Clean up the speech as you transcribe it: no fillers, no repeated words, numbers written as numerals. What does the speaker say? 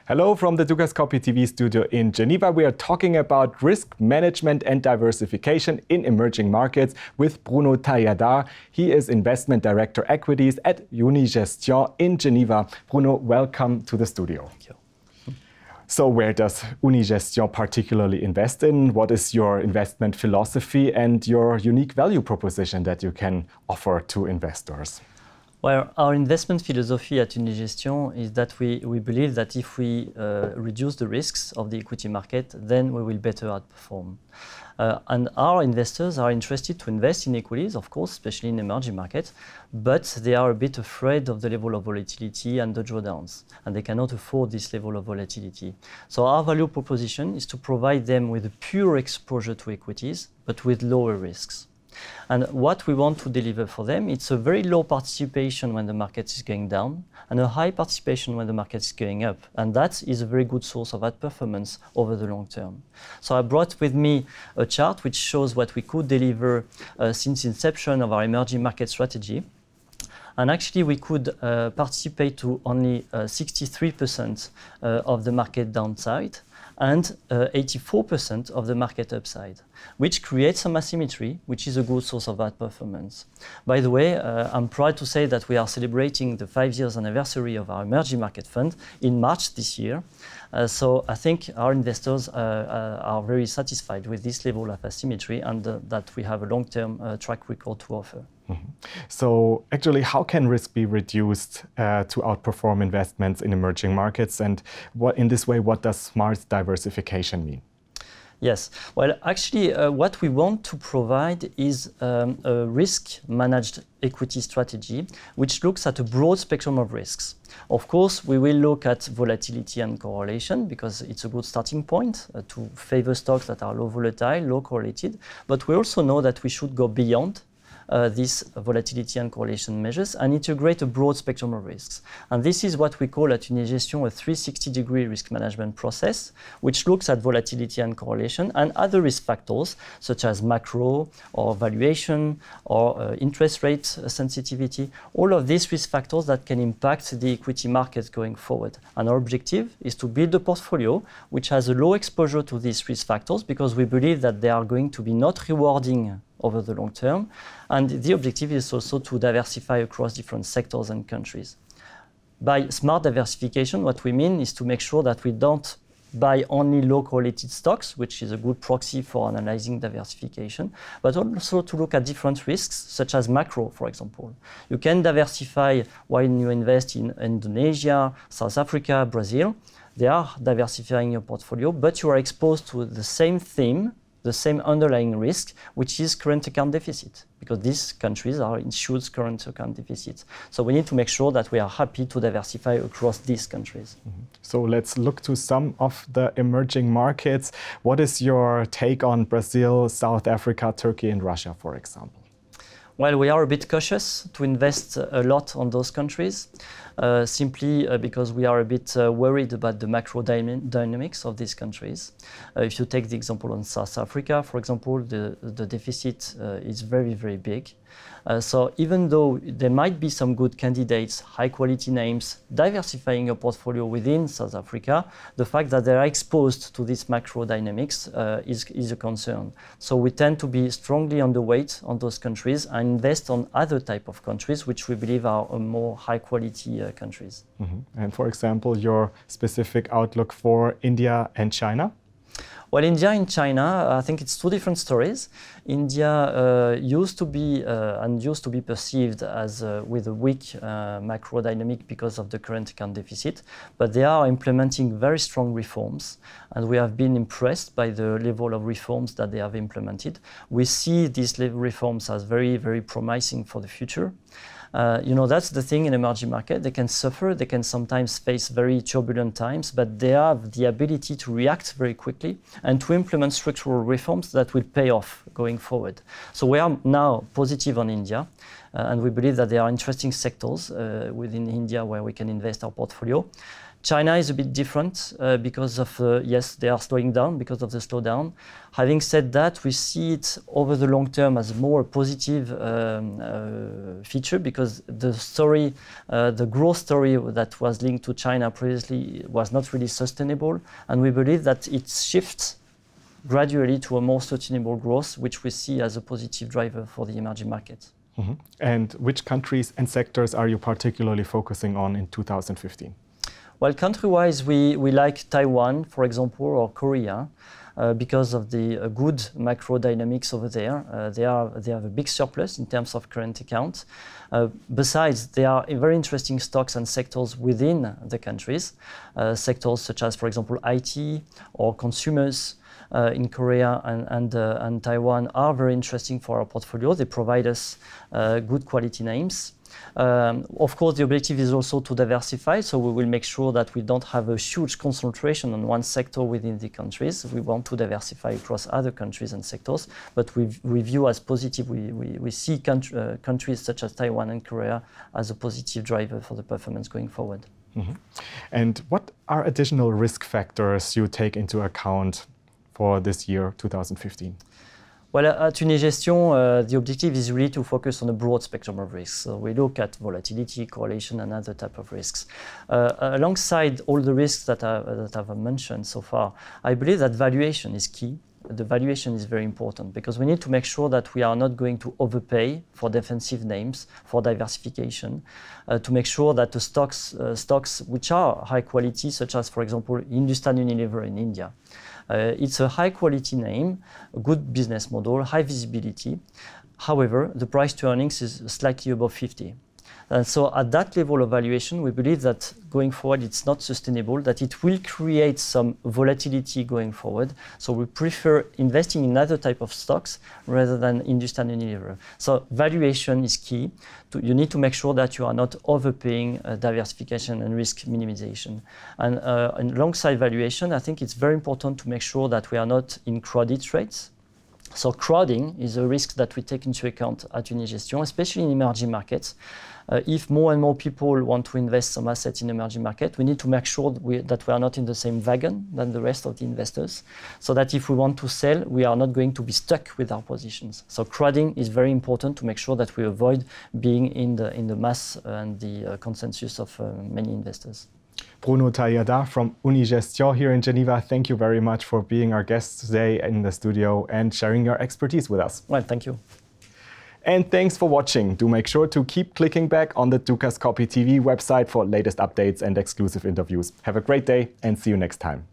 Hello from the Dukascopy TV studio in Geneva. We are talking about risk management and diversification in emerging markets with Bruno Tailladart. He is Investment Director Equities at Unigestion in Geneva. Bruno, welcome to the studio. Thank you. So where does Unigestion particularly invest in? What is your investment philosophy and your unique value proposition that you can offer to investors? Well, our investment philosophy at Unigestion is that we believe that if we reduce the risks of the equity market, then we will better outperform. And our investors are interested to invest in equities, of course, especially in emerging markets, but they are a bit afraid of the level of volatility and the drawdowns, and they cannot afford this level of volatility. So our value proposition is to provide them with a pure exposure to equities, but with lower risks. And what we want to deliver for them, it's a very low participation when the market is going down and a high participation when the market is going up. And that is a very good source of outperformance over the long term. So I brought with me a chart which shows what we could deliver since inception of our emerging market strategy. And actually, we could participate to only 63% of the market downside and 84% of the market upside, which creates some asymmetry, which is a good source of outperformance. By the way, I'm proud to say that we are celebrating the 5 years anniversary of our emerging market fund in March this year. So I think our investors are very satisfied with this level of asymmetry and that we have a long-term track record to offer. Mm-hmm. So actually, how can risk be reduced to outperform investments in emerging markets? And in this way, what does smart diversification mean? Yes. Well, actually, what we want to provide is a risk-managed equity strategy, which looks at a broad spectrum of risks. Of course, we will look at volatility and correlation because it's a good starting point to favor stocks that are low volatile, low correlated. But we also know that we should go beyond these volatility and correlation measures and integrate a broad spectrum of risks. And this is what we call at Unigestion a 360-degree risk management process, which looks at volatility and correlation and other risk factors such as macro or valuation or interest rate sensitivity, all of these risk factors that can impact the equity market going forward. And our objective is to build a portfolio which has a low exposure to these risk factors because we believe that they are going to be not rewarding over the long term. And the objective is also to diversify across different sectors and countries. By smart diversification, what we mean is to make sure that we don't buy only low correlated stocks, which is a good proxy for analyzing diversification, but also to look at different risks, such as macro, for example. You can diversify when you invest in Indonesia, South Africa, Brazil. They are diversifying your portfolio, but you are exposed to the same theme, the same underlying risk, which is current account deficit, because these countries are insured current account deficits. So we need to make sure that we are happy to diversify across these countries. Mm-hmm. So let's look to some of the emerging markets. What is your take on Brazil, South Africa, Turkey, and Russia, for example? Well, we are a bit cautious to invest a lot on those countries, simply because we are a bit worried about the macro dynamics of these countries. If you take the example on South Africa, for example, the deficit is very, very big. So even though there might be some good candidates, high-quality names, diversifying your portfolio within South Africa, the fact that they are exposed to these macro dynamics is a concern. So we tend to be strongly underweight on those countries and invest on other type of countries, which we believe are more high-quality countries. Mm-hmm. And for example, your specific outlook for India and China? Well, India and China, I think it's two different stories. India used to be perceived as with a weak macro dynamic because of the current account deficit, but they are implementing very strong reforms, and we have been impressed by the level of reforms that they have implemented. We see these reforms as very, very promising for the future. That's the thing in emerging market. They can suffer, they can sometimes face very turbulent times, but they have the ability to react very quickly and to implement structural reforms that will pay off going forward. So we are now positive on India, and we believe that there are interesting sectors within India where we can invest our portfolio. China is a bit different because of, yes, they are slowing down because of the slowdown. Having said that, we see it over the long term as a more positive feature because the story, the growth story that was linked to China previously was not really sustainable. And we believe that it shifts gradually to a more sustainable growth, which we see as a positive driver for the emerging markets. Mm-hmm. And which countries and sectors are you particularly focusing on in 2015? Well, country-wise, we like Taiwan, for example, or Korea, because of the good macro dynamics over there. They have a big surplus in terms of current account. Besides, there are very interesting stocks and sectors within the countries, sectors such as, for example, IT or consumers. In Korea and Taiwan are very interesting for our portfolio. They provide us good quality names. Of course, the objective is also to diversify, so we will make sure that we don't have a huge concentration on one sector within the countries. We want to diversify across other countries and sectors, but we view as positive. We see countries such as Taiwan and Korea as a positive driver for the performance going forward. Mm-hmm. And what are additional risk factors you take into account for this year, 2015? Well, at Unigestion, the objective is really to focus on a broad spectrum of risks. So we look at volatility, correlation, and other type of risks. Alongside all the risks that I've mentioned so far, I believe that valuation is key. The valuation is very important because we need to make sure that we are not going to overpay for defensive names, for diversification, to make sure that the stocks which are high quality, such as, for example, Hindustan Unilever in India, it's a high quality name, a good business model, high visibility. However, the price to earnings is slightly above 50. So at that level of valuation, we believe that going forward, it's not sustainable, that it will create some volatility going forward. So we prefer investing in other type of stocks rather than Hindustan Unilever. So valuation is key. You need to make sure that you are not overpaying diversification and risk minimization. And alongside valuation, I think it's very important to make sure that we are not in crowded trades. So crowding is a risk that we take into account at Unigestion, especially in emerging markets. If more and more people want to invest some assets in emerging market, we need to make sure that we are not in the same wagon than the rest of the investors, so that if we want to sell, we are not going to be stuck with our positions. So crowding is very important to make sure that we avoid being in the mass and the consensus of many investors. Bruno Taillada from Unigestion here in Geneva, thank you very much for being our guest today in the studio and sharing your expertise with us. Well, thank you. And thanks for watching. Do make sure to keep clicking back on the Dukascopy TV website for latest updates and exclusive interviews. Have a great day and see you next time.